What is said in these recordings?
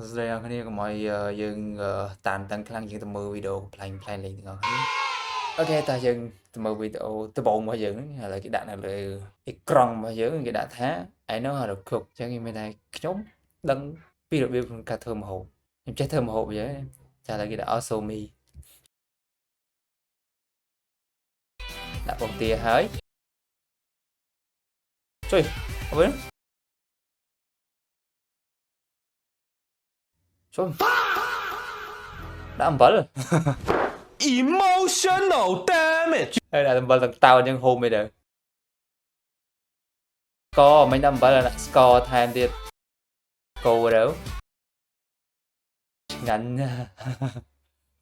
ស្ដីអ្នកគ្នាកុំឲ្យយើងតានតឹងខ្លាំងយើងទៅមើលវីដេអូផ្លែងផ្លែងលេងទាំងអស់គ្នាអូខេតោះយើងទៅមើលវីដេអូដំបូងរបស់យើងហ្នឹងឥឡូវគេដាក់នៅលើអេក្រង់របស់យើងគេដាក់ថា I know how to cook អញ្ចឹងគេមានថាខ្ញុំដឹងពីរបៀបក្នុងការធ្វើម្ហូបខ្ញុំចេះធ្វើម្ហូបយើងចាឥឡូវគេដាក់ also me ដាក់ពងទាហើយជួយអ្វីជួយដាក់អំបិល Emotional damage ហើយដាក់អំបិលទាំងតោនអញ្ចឹងហូមអីទៅស្ករមិនដាក់អំបិលដាក់ស្ករថែមទៀតកូរទៅឆ្ងាញ់ណាស់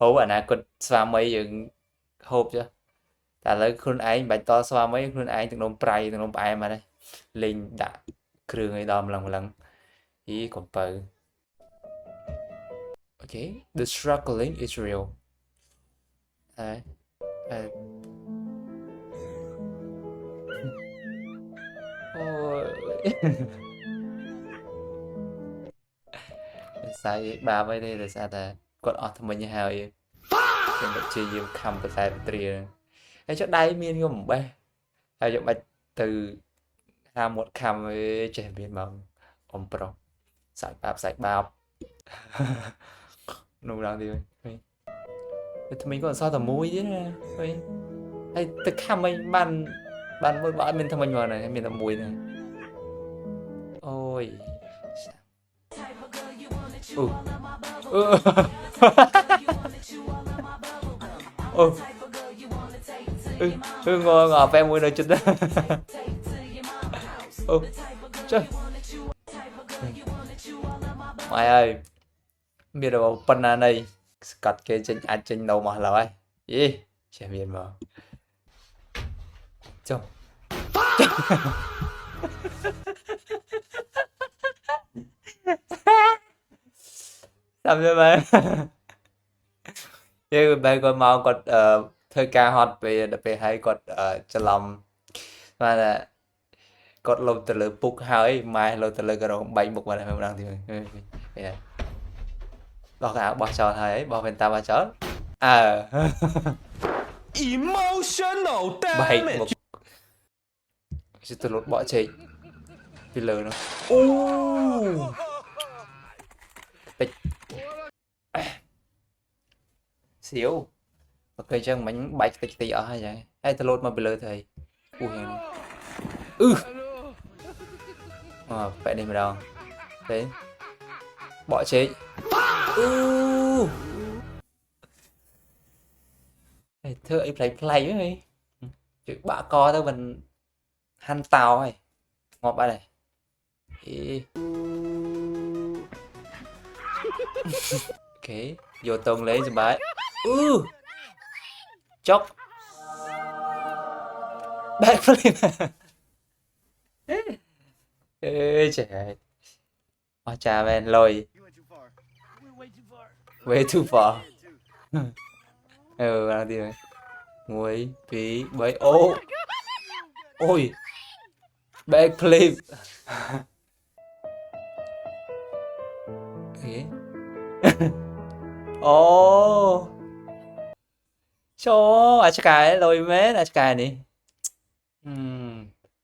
ហូបអនាគតស្វាមីយើងហូបចុះតែឥឡូវខ្លួនឯងមិនបាច់តស្វាមីខ្លួនឯងទាំងនំប្រៃទាំងនំផ្អែមហ្នឹងលេងដាក់គ្រឿងអីដល់ម្លឹងអីកំពៅអូខេ the struggling is real អឺអូយសាយបាបអីទេដោយសារតែគាត់អស់ថ្មិញហើយខ្ញុំទៅជាយាមខំបតែត្រៀហើយចុះដៃមានខ្ញុំអំបេះហើយយកបាច់ទៅហាមាត់ខំអីចេះមានមកអ៊ំប្រុសសាច់បាបនោះដល់ទីវិញថ្មិញគាត់អត់សល់តែមួយទៀតណាវិញហើយទៅខំអីបានមួយបើអត់មានថ្មិញមកណាមានតែមួយណាអូយអូអូងងអពេលមួយនៅចិត្តអូចុះម៉ែអើយមានរបស់ប៉ុណ្ណានៃស្កាត់គេចេញអាចចេញនៅមកឡើយយីចេះមានមកចុះតាមទៅមើលយើងបែរគាត់មកគាត់ធ្វើការហត់ពេលដល់ពេលហើយគាត់ច្រឡំថាគាត់លុបទៅលើពុកហើយម៉ែលុបទៅលើករងបែកមុខមកម្ដងទៀតនេះបោះកៅបោះចោលហើយបោះវ៉ែនតាបោះចោលអើ Emotional បែក damage មុខគឺទៅលុតបកជែកពីលើនោះអូតិចសៀវបើគេចឹងមិញបែកតិចអស់ហើយចឹងហើយទៅលូតមកពីលើទៅអីអូយ៉ាងនេះបែកនេះម្ដងទេបកជែកអូធ្វើអីប្លែកហ្នឹងជិះបាក់កទៅមិនហាន់តោហើយងាប់បាត់ហើយអេអូខេយកតងលេងសប្បាយចុកបែកភ្លាមអេចេះអស់ចាមែនលុយ way too far ដល់ទី1 2 3អូយ back flip អូអូចូលអាចកែលុយមែនអាចកែនេះ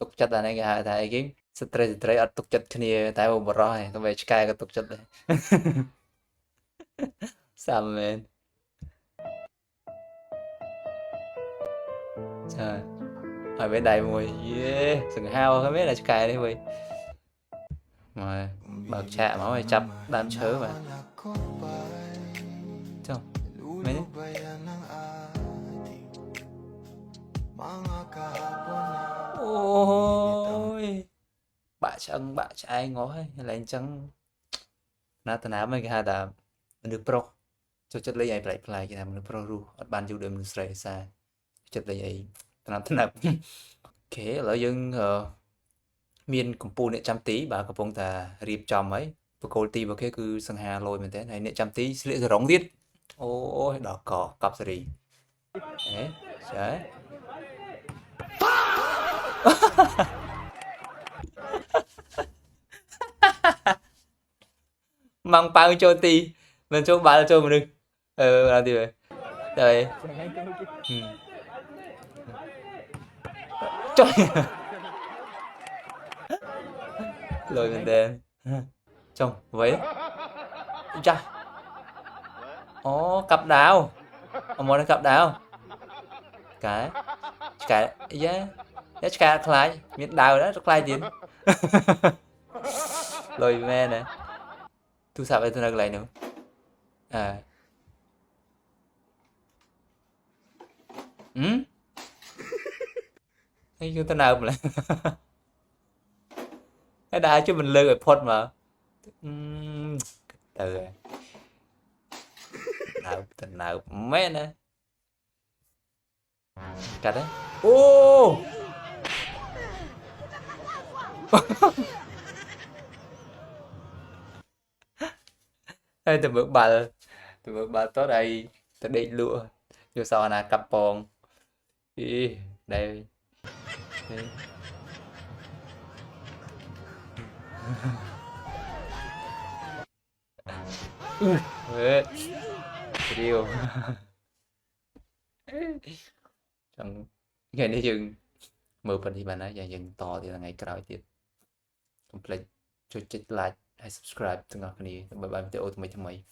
ទុកចិត្តអានេះគេហៅថាអីគេស្ត្រីអត់ទុកចិត្តគ្នាតែបរោះឯងទៅឆ្កែក៏ទុកចិត្តដែរសាមមែនចាហើយវិញដៃមួយយេសង្ហៅហ្នឹងមែនតែឆ្កែនេះវិញមកបើកឆាកមកឲ្យចាប់ដើមឈើបាទចុះមែនអូយបាក់ឆ្អឹងបាក់ឆ្អែងងោះហើយឡើយអញ្ចឹងណាតាណាមិនគេហៅថាមនុស្សប្រុសចូលចិត្តលេងអីប្លែកគេថាមនុស្សប្រុសរស់អត់បានយូរដូចមនុស្សស្រីសារចិត្តលេងអីតាណាអូខេឥឡូវយើងមានកម្ពុជាអ្នកចាំទីបាទកំពុងតែរៀបចំហើយបកគោលទីរបស់គេគឺសង្ហាលយមែនទេហើយអ្នកចាំទីស្លៀកសរងទៀតអូយដល់កកប់សេរីហេចា mang bao cho ti mình cho bạn cho mình đừng làm gì vậy đây trời lôi mình đen trông vậy cha cặp đào ông muốn cặp đào cái giá giá cả khai miếng đào đó khai tiền lôi mẹ nè tu sạp về tôi nâng lại nữa à cái chúng ta nào mà lại cái đá chứ mình lơ rồi phốt mà từ rồi nào tình nào mẹ nè cắt đấy ô đây từ bước bà tốt đây từ đây lụa vô sau là cặp bòn đi đây đây điều chẳng ngày nay dừng mưa phần thì bạn nói dừng to thì là ngày cào tiếp complete cho chết like hay subscribe từng ngày bye bye video tụi mình